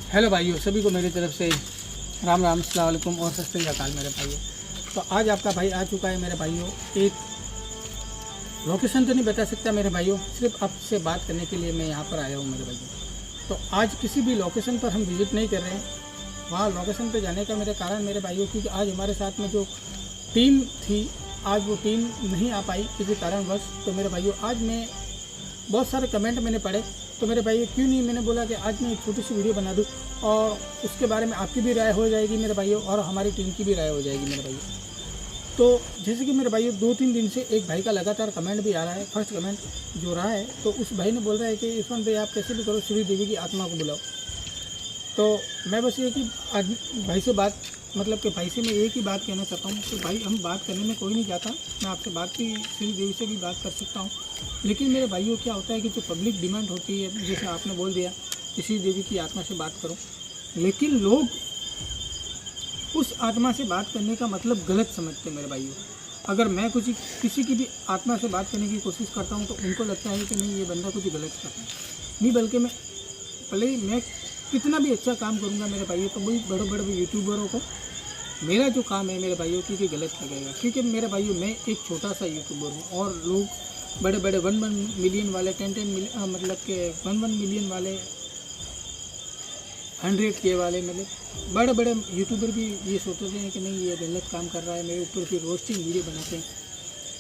Hello भाइयों, सभी को मेरी तरफ से राम राम, अस्सलाम वालेकुम और सत श्री अकाल मेरे भाइयों। तो आज आपका भाई आ चुका है मेरे भाइयों। एक लोकेशन तो नहीं बता सकता मेरे भाइयों, सिर्फ आपसे बात करने के लिए मैं यहाँ पर आया हूँ मेरे भाइयों। तो आज किसी भी लोकेशन पर हम विज़िट नहीं कर रहे हैं। वहाँ लोकेशन पर जाने का मेरा कारण मेरे भाइयों, क्योंकि आज हमारे साथ में जो टीम थी, आज वो टीम नहीं आ पाई किसी कारणवश। तो मेरे भाइयों, आज मैं बहुत सारे कमेंट मैंने पढ़े, तो मेरे भाई क्यों नहीं, मैंने बोला कि आज मैं एक छोटी सी वीडियो बना दूं और उसके बारे में आपकी भी राय हो जाएगी मेरे भाइयों और हमारी टीम की भी राय हो जाएगी मेरे भाइयों। तो जैसे कि मेरे भाइयों 2-3 दिन से एक भाई का लगातार कमेंट भी आ रहा है। फर्स्ट कमेंट जो रहा है, तो उस भाई ने बोल रहा है कि इरफान भाई आप कैसे भी करो श्री देवी की आत्मा को बुलाओ। तो मैं बस ये कि भाई से बात मतलब कि भाई से मैं एक ही बात कहना चाहता हूँ कि भाई हम बात करने में कोई नहीं चाहता, मैं आपसे बात भी श्री देवी से भी बात कर सकता हूँ। लेकिन मेरे भाइयों क्या होता है कि जो पब्लिक डिमांड होती है, जैसे आपने बोल दिया कि श्री देवी की आत्मा से बात करो, लेकिन लोग उस आत्मा से बात करने का मतलब गलत समझते हैं मेरे भाइयों। अगर मैं कुछ किसी की भी आत्मा से बात करने की कोशिश करता हूँ तो उनको लगता है कि नहीं, ये बंदा कुछ गलत कर रहा है। नहीं, बल्कि मैं भले मैं कितना भी अच्छा काम करूँगा मेरे भाइयों, तो वही बड़े बड़े यूट्यूबरों को मेरा जो काम है मेरे भाइयों की गलत लगेगा। क्योंकि मेरे भाइयों मैं एक छोटा सा यूट्यूबर हूँ और लोग बड़े बड़े 1 मिलियन वाले 10 मिलियन मतलब के 1 मिलियन वाले 100K वाले मतलब बड़े बड़े यूट्यूबर भी ये सोचते हैं कि नहीं, ये गलत काम कर रहा है। मेरे ऊपर फिर रोस्टिंग वीडियो बनाते हैं,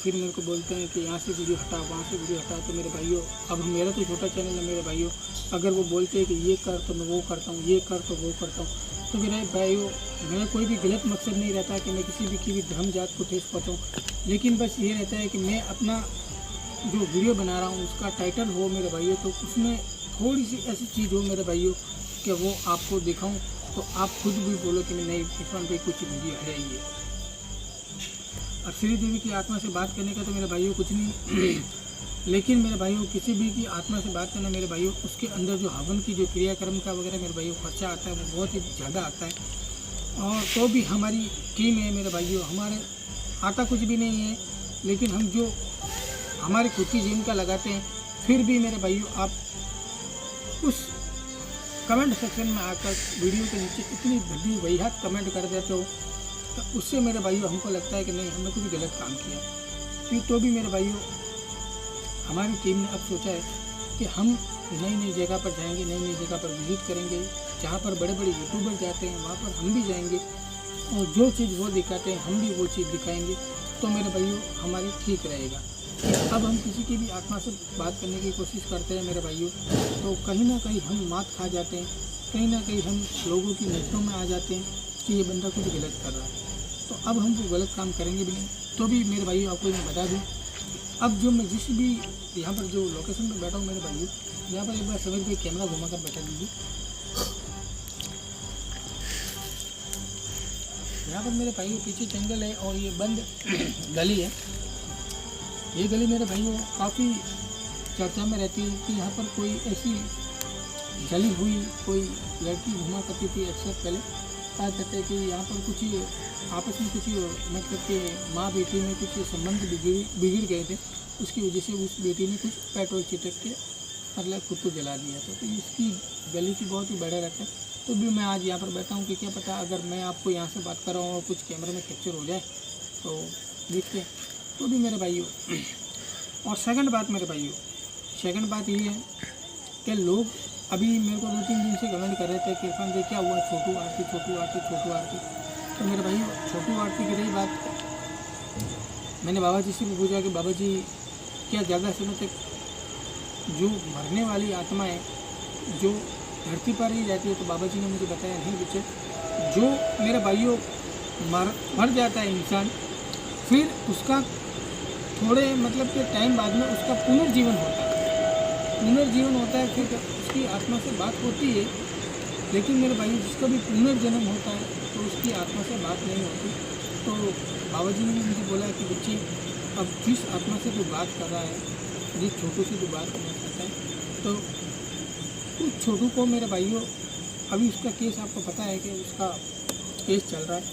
फिर मेरे को बोलते हैं कि यहाँ से वीडियो हटाओ, वहाँ से वीडियो हटाओ। तो मेरे भाइयों, अब मेरा तो छोटा चैनल है मेरे भाइयों, अगर वो बोलते हैं कि ये कर तो मैं वो करता हूँ, ये कर तो वो करता हूँ। तो मेरे भाइयों, मेरा कोई भी गलत मकसद नहीं रहता कि मैं किसी भी धर्म जात को ठेस पहुँचाऊँ, लेकिन बस ये रहता है कि मैं अपना जो वीडियो बना रहा हूँ उसका टाइटल हो मेरे भाइयों, तो उसमें थोड़ी सी ऐसी चीज़ हो मेरे भाइयों कि वो आपको दिखाऊँ, तो आप खुद भी बोलो कि नहीं, इरफान भाई कुछ वीडियो है ये। और श्री देवी की आत्मा से बात करने का तो मेरे भाइयों कुछ नहीं लेकिन मेरे भाइयों किसी भी की आत्मा से बात करना मेरे भाइयों, उसके अंदर जो हवन की जो क्रियाक्रम का वगैरह मेरे भाइयों खर्चा आता है वो बहुत ही ज़्यादा आता है। और तो भी हमारी टीम है मेरे भाइयों, हमारे आता कुछ भी नहीं है, लेकिन हम जो हमारी खुद की जिम का लगाते हैं, फिर भी मेरे भाइयों आप उस कमेंट सेक्शन में आकर वीडियो के नीचे इतनी बड़ी वहीहात कमेंट कर देते हो, तो उससे मेरे भाइयों हमको लगता है कि नहीं, हमने कुछ गलत काम किया। फिर तो भी मेरे भाइयों हमारी टीम ने अब सोचा है कि हम नई नई जगह पर जाएंगे, नई नई जगह पर विजिट करेंगे, जहाँ पर बड़े बड़े यूट्यूबर जाते हैं वहाँ पर हम भी जाएंगे और जो चीज़ वो दिखाते हैं हम भी वो चीज़ दिखाएंगे। तो मेरे भाइयों हमारी ठीक रहेगा। अब हम किसी की भी आत्मा से बात करने की कोशिश करते हैं मेरे भाइयों, तो कहीं ना कहीं हम मात खा जाते हैं, कहीं ना कहीं हम लोगों की नज़रों में आ जाते हैं कि ये बंदा कुछ गलत कर रहा है। तो अब हम वो गलत काम करेंगे भी नहीं। तो भी मेरे भाइयों आपको मैं बता दूँ, अब जो मैं जिस भी यहाँ पर जो लोकेशन पर बैठा हूँ मेरे भाइयों, यहाँ पर एक बार समीर भाई कैमरा घुमा कर बैठा दीजिए। यहाँ पर मेरे भाइयों पीछे जंगल है और ये बंद गली है। ये गली मेरे भाइयों काफ़ी चर्चा में रहती है कि यहाँ पर कोई ऐसी जली हुई कोई लड़की घुमा करती थी। अक्सर पहले कहा जाता है कि यहाँ पर कुछ आपस में कुछ मतलब कि माँ बेटी में कुछ संबंध बिगड़ गए थे, उसकी वजह से उस बेटी ने कुछ पेट्रोल छिटक के मतलब खुद को जला दिया था। तो इसकी गली की बहुत ही बड़ा रहता है। तो भी मैं आज यहाँ पर बैठा हूँ कि क्या पता अगर मैं आपको यहाँ से बात कर रहा हूँ और कुछ कैमरे में कैप्चर हो जाए तो देखते हैं। तो भी मेरे भाइयों, और सेकंड बात मेरे भाइयों, सेकंड बात ये है कि लोग अभी मेरे को 2-3 दिन से कमेंट कर रहे थे कि इरफान भाई क्या हुआ, छोटू आरती छोटू आरती छोटू आरती। तो मेरे भाइयों छोटू आरती की रही बात, मैंने बाबा जी से भी पूछा कि बाबा जी क्या ज़्यादा समय तक जो मरने वाली आत्मा है जो धरती पर ही रहती है, तो बाबा जी ने मुझे बताया नहीं बच्चे, जो मेरे भाइयों मर जाता है इंसान, फिर उसका थोड़े मतलब के टाइम बाद में उसका पुनर्जीवन होता है, फिर उसकी आत्मा से बात होती है। लेकिन मेरे भाई जिसका भी पुनर्जन्म होता है तो उसकी आत्मा से बात नहीं होती। तो बाबा जी ने भी मुझे बोला कि बच्चे अब जिस आत्मा से तू बात कर रहा है, जिस छोटू से तू बात करना चाहता है, तो उस छोटू को मेरे भाइयों अभी उसका केस आपको पता है कि उसका केस चल रहा है।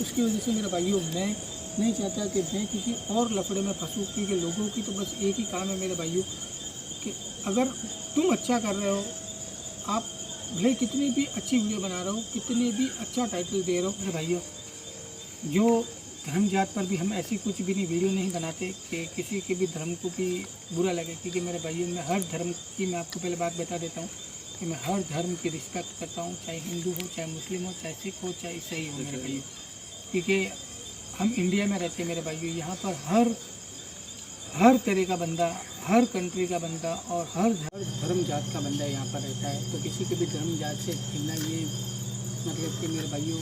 उसकी वजह से मेरे भाइयों मैं नहीं चाहता कि मैं किसी और लफड़े में फंसूँ, क्योंकि लोगों की तो बस एक ही काम है मेरे भाइयों कि अगर तुम अच्छा कर रहे हो, आप भले कितनी भी अच्छी वीडियो बना रहा हूँ, कितनी भी अच्छा टाइटल दे रहा हूँ मेरे भाइयों, जो धर्म जात पर भी हम ऐसी कुछ भी नहीं वीडियो नहीं बनाते कि किसी के भी धर्म को भी बुरा लगे। क्योंकि मेरे भाइयों, मैं हर धर्म की, मैं आपको पहले बात बता देता हूँ कि मैं हर धर्म की रिस्पेक्ट करता हूँ, चाहे हिंदू हो, चाहे मुस्लिम हो, चाहे सिख हो, चाहे ईसाई हो मेरे भाइयों। क्योंकि हम इंडिया में रहते हैं मेरे भाइयों, यहाँ पर हर तरह का बंदा, हर कंट्री का बंदा और हर धर्म जात का बंदा यहाँ पर रहता है। तो किसी के भी धर्म जात से घिरना, ये मतलब कि मेरे भाइयों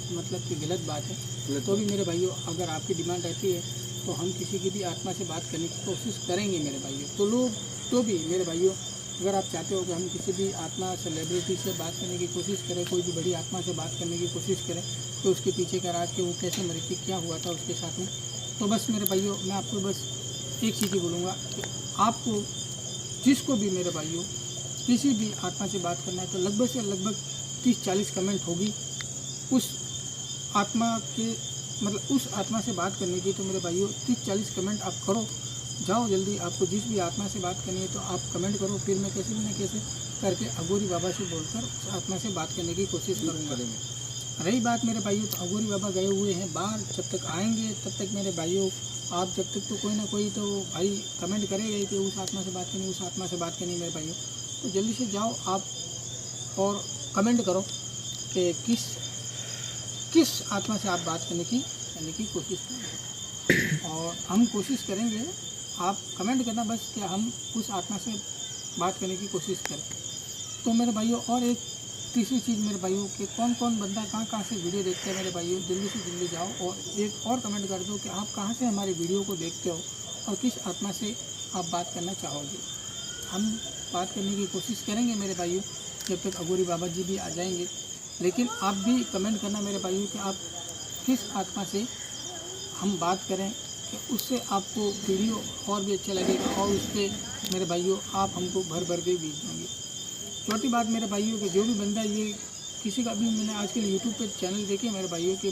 मतलब कि गलत बात है। तो भी मेरे भाइयों, अगर आपकी डिमांड रहती है तो हम किसी की भी आत्मा से बात करने की कोशिश करेंगे मेरे भाइयों। तो लोग तो भी मेरे भाइयों, अगर आप चाहते हो कि हम किसी भी आत्मा सेलिब्रिटी से बात करने की कोशिश करें, कोई भी बड़ी आत्मा से बात करने की कोशिश करें, तो उसके पीछे का राज, के वो कैसे मरी थी, क्या हुआ था उसके साथ में, तो बस मेरे भाइयों मैं आपको बस एक चीज़ ही बोलूँगा कि आपको जिसको भी मेरे भाइयों किसी भी आत्मा से बात करना है तो लगभग से लगभग 30-40 कमेंट होगी उस आत्मा के, मतलब उस आत्मा से बात करने की। तो मेरे भाइयों 30-40 कमेंट आप करो, जाओ जल्दी। आपको जिस भी आत्मा से बात करनी है तो आप कमेंट करो, फिर मैं कैसे भी ना कैसे करके अघोरी बाबा से बोलकर उस आत्मा से बात करने की कोशिश करूँगा। रही बात मेरे भाइयों, तो अघोरी बाबा गए हुए हैं बाहर, जब तक आएंगे तब तक मेरे भाइयों आप जब तक तो कोई ना कोई तो भाई कमेंट करेगा कि उस आत्मा से बात करनी, उस आत्मा से बात करनी मेरे भाइयों। तो जल्दी से जाओ आप और कमेंट करो कि किस आत्मा से आप बात करने की कोशिश करेंगे। और हम कोशिश करेंगे, आप कमेंट करना बस कि हम उस आत्मा से बात करने की कोशिश करें। तो मेरे भाइयों, और एक तीसरी चीज़ मेरे भाइयों कि कौन कौन बंदा कहाँ से वीडियो देखते हैं मेरे भाइयों, जल्दी से जल्दी जाओ और एक और कमेंट कर दो कि आप कहाँ से हमारी वीडियो को देखते हो और किस आत्मा से आप बात करना चाहोगे। हम बात करने की कोशिश करेंगे मेरे भाइयों, जब तक अघोरी बाबा जी भी आ जाएंगे। लेकिन आप भी कमेंट करना मेरे भाइयों कि आप किस आत्मा से हम बात करें कि उससे आपको वीडियो और भी अच्छा लगेगा और उस पर मेरे भाइयों आप हमको भर के भेज देंगे। चौथी बात मेरे भाइयों कि जो भी बंदा ये किसी का भी, मैंने आजकल यूट्यूब पे चैनल देखे मेरे भाइयों कि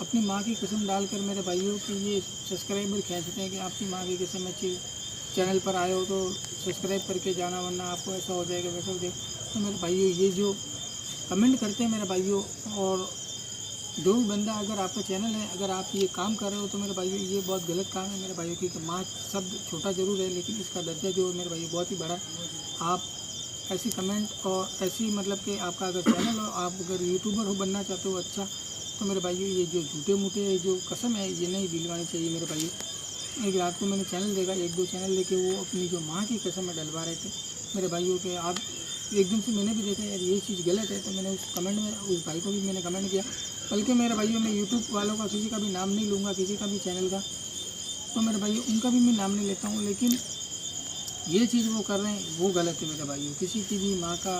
अपनी माँ की कसम डालकर मेरे भाइयों कि ये सब्सक्राइबर खींचते हैं कि आपकी माँ की कसम अच्छी चैनल पर आए हो तो सब्सक्राइब करके जाना, वरना आपको ऐसा हो जाएगा वैसा हो जाएगा। तो मेरे भाइयों ये जो कमेंट करते हैं मेरे भाइयों, और जो भी बंदा, अगर आपका चैनल है, अगर आप ये काम कर रहे हो तो मेरे भाइयों ये बहुत गलत काम है मेरे भाइयों। क्योंकि माँ शब्द छोटा ज़रूर है लेकिन इसका दर्जा जो है मेरे भाइयों बहुत ही बड़ा। आप ऐसी कमेंट और ऐसी मतलब कि आपका अगर चैनल हो, आप अगर यूट्यूबर हो बनना चाहते हो अच्छा, तो मेरे भाइयों ये जो झूठे मूठे जो कसम है ये नहीं दिलवानी चाहिए मेरे भाइयों। एक रात को मैंने चैनल देखा, 1-2 चैनल लेके वो अपनी जो माँ की कसम में डलवा रहे थे मेरे भाइयों के। आप एकदम से मैंने भी देखा यार ये चीज़ गलत है, तो मैंने उस कमेंट में उस भाई को भी मैंने कमेंट किया। बल्कि मेरे भाइयों मैं यूट्यूब वालों का किसी का भी नाम नहीं लूँगा, किसी का भी चैनल का, तो मेरे भाइयों उनका भी मैं नाम नहीं लेता हूँ। लेकिन ये चीज़ वो कर रहे हैं वो गलत है मेरे भाइयों। किसी की भी माँ का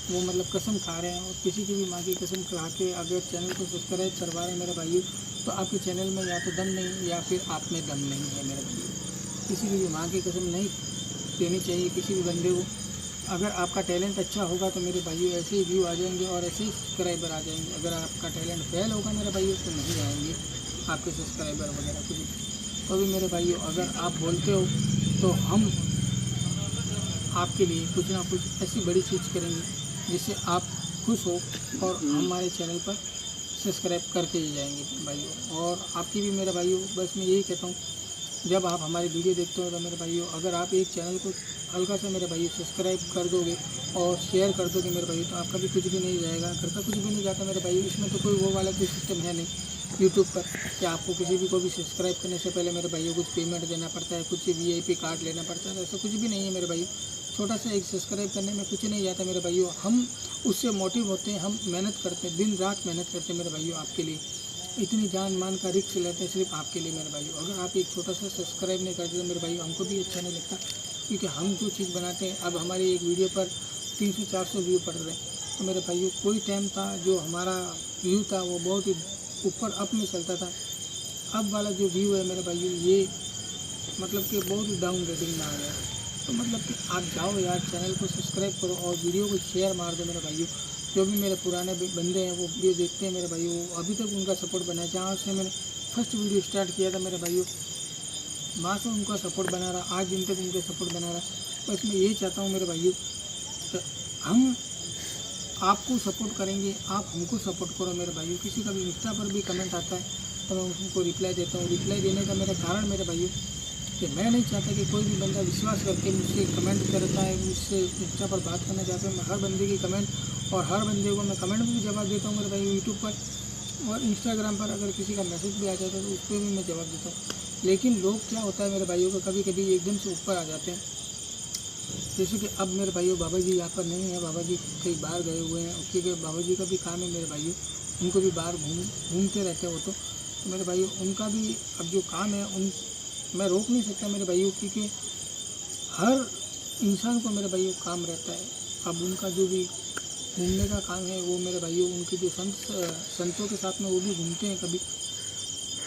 वो मतलब कसम खा रहे हैं, और किसी की भी माँ की कसम खा के अगर चैनल को सब्सक्राइब करवा रहे हैं मेरे भाइयों, तो आपके चैनल में या तो दम नहीं या फिर आप में दम नहीं है मेरे भाइयों। किसी की भी माँ की कसम नहीं देनी चाहिए किसी भी बंदे को। अगर आपका टैलेंट अच्छा होगा तो मेरे भाइयों ऐसे ही व्यू आ जाएंगे और ऐसे ही सब्सक्राइबर आ जाएंगे। अगर आपका टैलेंट फेल होगा मेरे भाइयों तो नहीं आएंगे आपके सब्सक्राइबर वगैरह कुछ। तो भी मेरे भाइयों अगर आप बोलते हो तो हम आपके लिए कुछ ना कुछ ऐसी बड़ी चीज़ करेंगे जिससे आप खुश हो और हमारे चैनल पर सब्सक्राइब करके ही जाएंगे भाइयों। और आपकी भी मेरे भाइयों बस मैं यही कहता हूँ, जब आप हमारी वीडियो देखते हो तो मेरे भाइयों अगर आप एक चैनल को हल्का सा मेरे भाइयों सब्सक्राइब कर दोगे और शेयर कर दोगे मेरे भाइयों, तो आपका भी कुछ भी नहीं जाएगा, घर का कुछ भी नहीं जाता मेरे भाइयों। इसमें तो कोई वो वाला कोई सिस्टम है नहीं यूट्यूब पर कि आपको किसी भी को भी सब्सक्राइब करने से पहले मेरे भाइयों कुछ पेमेंट देना पड़ता है, कुछ VIP कार्ड लेना पड़ता है, ऐसा कुछ भी नहीं है मेरे भाइयों। छोटा सा एक सब्सक्राइब करने में कुछ नहीं जाता मेरे भाइयों। हम उससे मोटिव होते हैं, हम मेहनत करते हैं, दिन रात मेहनत करते हैं मेरे भाइयों आपके लिए। इतनी जान मान का रिस्क लेते हैं सिर्फ आपके लिए मेरे भाइयों। अगर आप एक छोटा सा सब्सक्राइब नहीं करते तो मेरे भाइयों हमको भी अच्छा नहीं लगता, क्योंकि हम जो चीज़ बनाते हैं, अब हमारी एक वीडियो पर 300-400 व्यू पड़ रहे हैं, तो मेरे भाइयों कोई टाइम था जो हमारा व्यू था वो बहुत ही ऊपर अप में चलता था। अब वाला जो व्यू है मेरे भाइयों ये मतलब कि बहुत ही डाउन रेटिंग में आ गया। तो मतलब कि आप जाओ यार चैनल को सब्सक्राइब करो और वीडियो को शेयर मार दो मेरे भाइयों। जो भी मेरे पुराने बंदे हैं वो वीडियो देखते हैं मेरे भाइयों, अभी तक उनका सपोर्ट बना है। जहाँ से मैंने फर्स्ट वीडियो स्टार्ट किया था मेरे भाइयों, वहाँ से उनका सपोर्ट बना रहा, आज दिन तक उनका सपोर्ट बना रहा। बस मैं यही चाहता हूँ मेरे भाइयों, तो हम आपको सपोर्ट करेंगे, आप हमको सपोर्ट करो मेरे भाइयों। किसी का भी इंस्टा पर भी कमेंट आता है तो मैं उनको रिप्लाई देता हूँ। रिप्लाई देने का मेरा कारण मेरे भाइयों कि मैं नहीं चाहता कि कोई भी बंदा विश्वास करके मुझसे कमेंट करता है, मुझसे इंस्टा पर बात करना चाहता है। मैं हर बंदे की कमेंट और हर बंदे को मैं कमेंट में भी जवाब देता हूँ मेरे भाई यूट्यूब पर और इंस्टाग्राम पर। अगर किसी का मैसेज भी आ जाता है तो उस पर भी मैं जवाब देता हूँ। लेकिन लोग क्या होता है मेरे भाइयों को, कभी कभी एकदम से ऊपर आ जाते हैं। जैसे कि अब मेरे भाइयों बाबा जी यहाँ पर नहीं है, बाबा जी कई बाहर गए हुए हैं, क्योंकि बाबा जी का भी काम है मेरे भाइयों, उनको भी बाहर घूमते रहते हैं वो तो मेरे भाइयों उनका भी अब जो काम है उन मैं रोक नहीं सकता मेरे भाइयों, क्योंकि हर इंसान को मेरे भाइयों काम रहता है। अब उनका जो भी घूमने का काम है वो मेरे भाइयों उनके जो संतों के साथ में वो भी घूमते हैं कभी।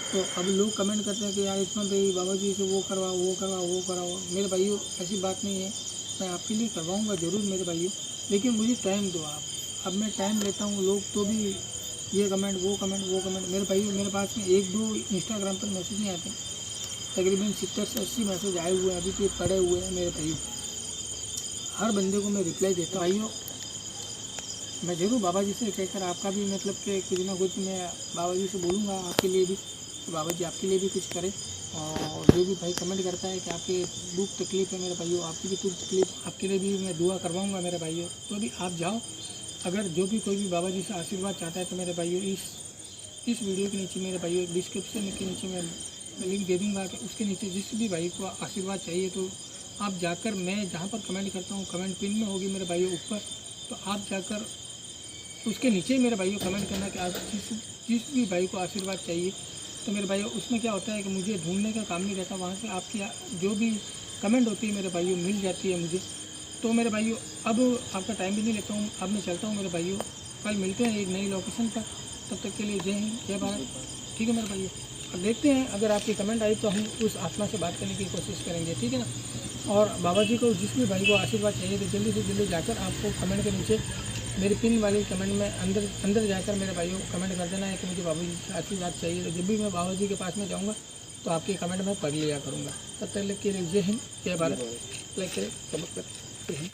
तो अब लोग कमेंट करते हैं कि यार इसमें भाई बाबा जी से वो करवाओ। मेरे भाइयों ऐसी बात नहीं है, मैं आपके लिए करवाऊँगा ज़रूर मेरे भाइयों, लेकिन मुझे टाइम दो आप। अब मैं टाइम लेता हूँ, लोग तो भी ये कमेंट वो कमेंट मेरे भाइयों मेरे पास में 1-2 इंस्टाग्राम पर मैसेज नहीं आते, तकरीबन 70 से 80 मैसेज आए हुए हैं, अभी तो पड़े हुए हैं मेरे भाइयों। हर बंदे को मैं रिप्लाई देता हूँ भाइयों। मैं ज़रूर बाबा जी से कहकर आपका भी मतलब कि कुछ ना कुछ मैं बाबा जी से बोलूँगा आपके लिए भी, तो बाबा जी आपके लिए भी कुछ करें। और जो भी भाई कमेंट करता है कि आपके दुख तकलीफ है मेरे भाइयों, आपकी भी दुख तकलीफ आपके लिए भी मैं दुआ करवाऊँगा मेरे भाइयों। तो भी आप जाओ, अगर जो भी कोई भी बाबा जी से आशीर्वाद चाहता है तो मेरे भाइयों इस वीडियो के नीचे मेरे भाइयों डिस्क्रिप्शन के नीचे मैं लिंक दे दूँगा कि उसके नीचे जिस भी भाई को आशीर्वाद चाहिए तो आप जाकर, मैं जहाँ पर कमेंट करता हूँ कमेंट पिन में होगी मेरे भाइयों ऊपर, तो आप जाकर उसके नीचे मेरे भाइयों कमेंट करना कि आप जिस भी भाई को आशीर्वाद चाहिए। तो मेरे भाइयों उसमें क्या होता है कि मुझे ढूंढने का काम नहीं रहता, वहाँ से आपकी जो भी कमेंट होती है मेरे भाइयों मिल जाती है मुझे। तो मेरे भाइयों अब आपका टाइम भी नहीं लेता हूँ, अब मैं चलता हूँ मेरे भाइयों। कल मिलते हैं एक नई लोकेशन पर, तब तक के लिए जय हिंद जय भारत। ठीक है मेरे भाइयों, अब देखते हैं अगर आपकी कमेंट आई तो हम उस आत्मा से बात करने की कोशिश करेंगे, ठीक है ना। और बाबा जी को जिस भी भाई को आशीर्वाद चाहिए तो जल्दी से जल्दी जाकर आपको कमेंट के नीचे मेरी पिन वाली कमेंट में अंदर जाकर मेरे भाइयों कमेंट कर देना है कि मुझे बाबा जी से आशीर्वाद चाहिए। तो जब भी मैं बाबा जी के पास में जाऊँगा तो आपके कमेंट में पढ़ लिया करूँगा। तब तक के लिए जय हिंद जय भारत। लाइक करें, सब्सक्राइब करें।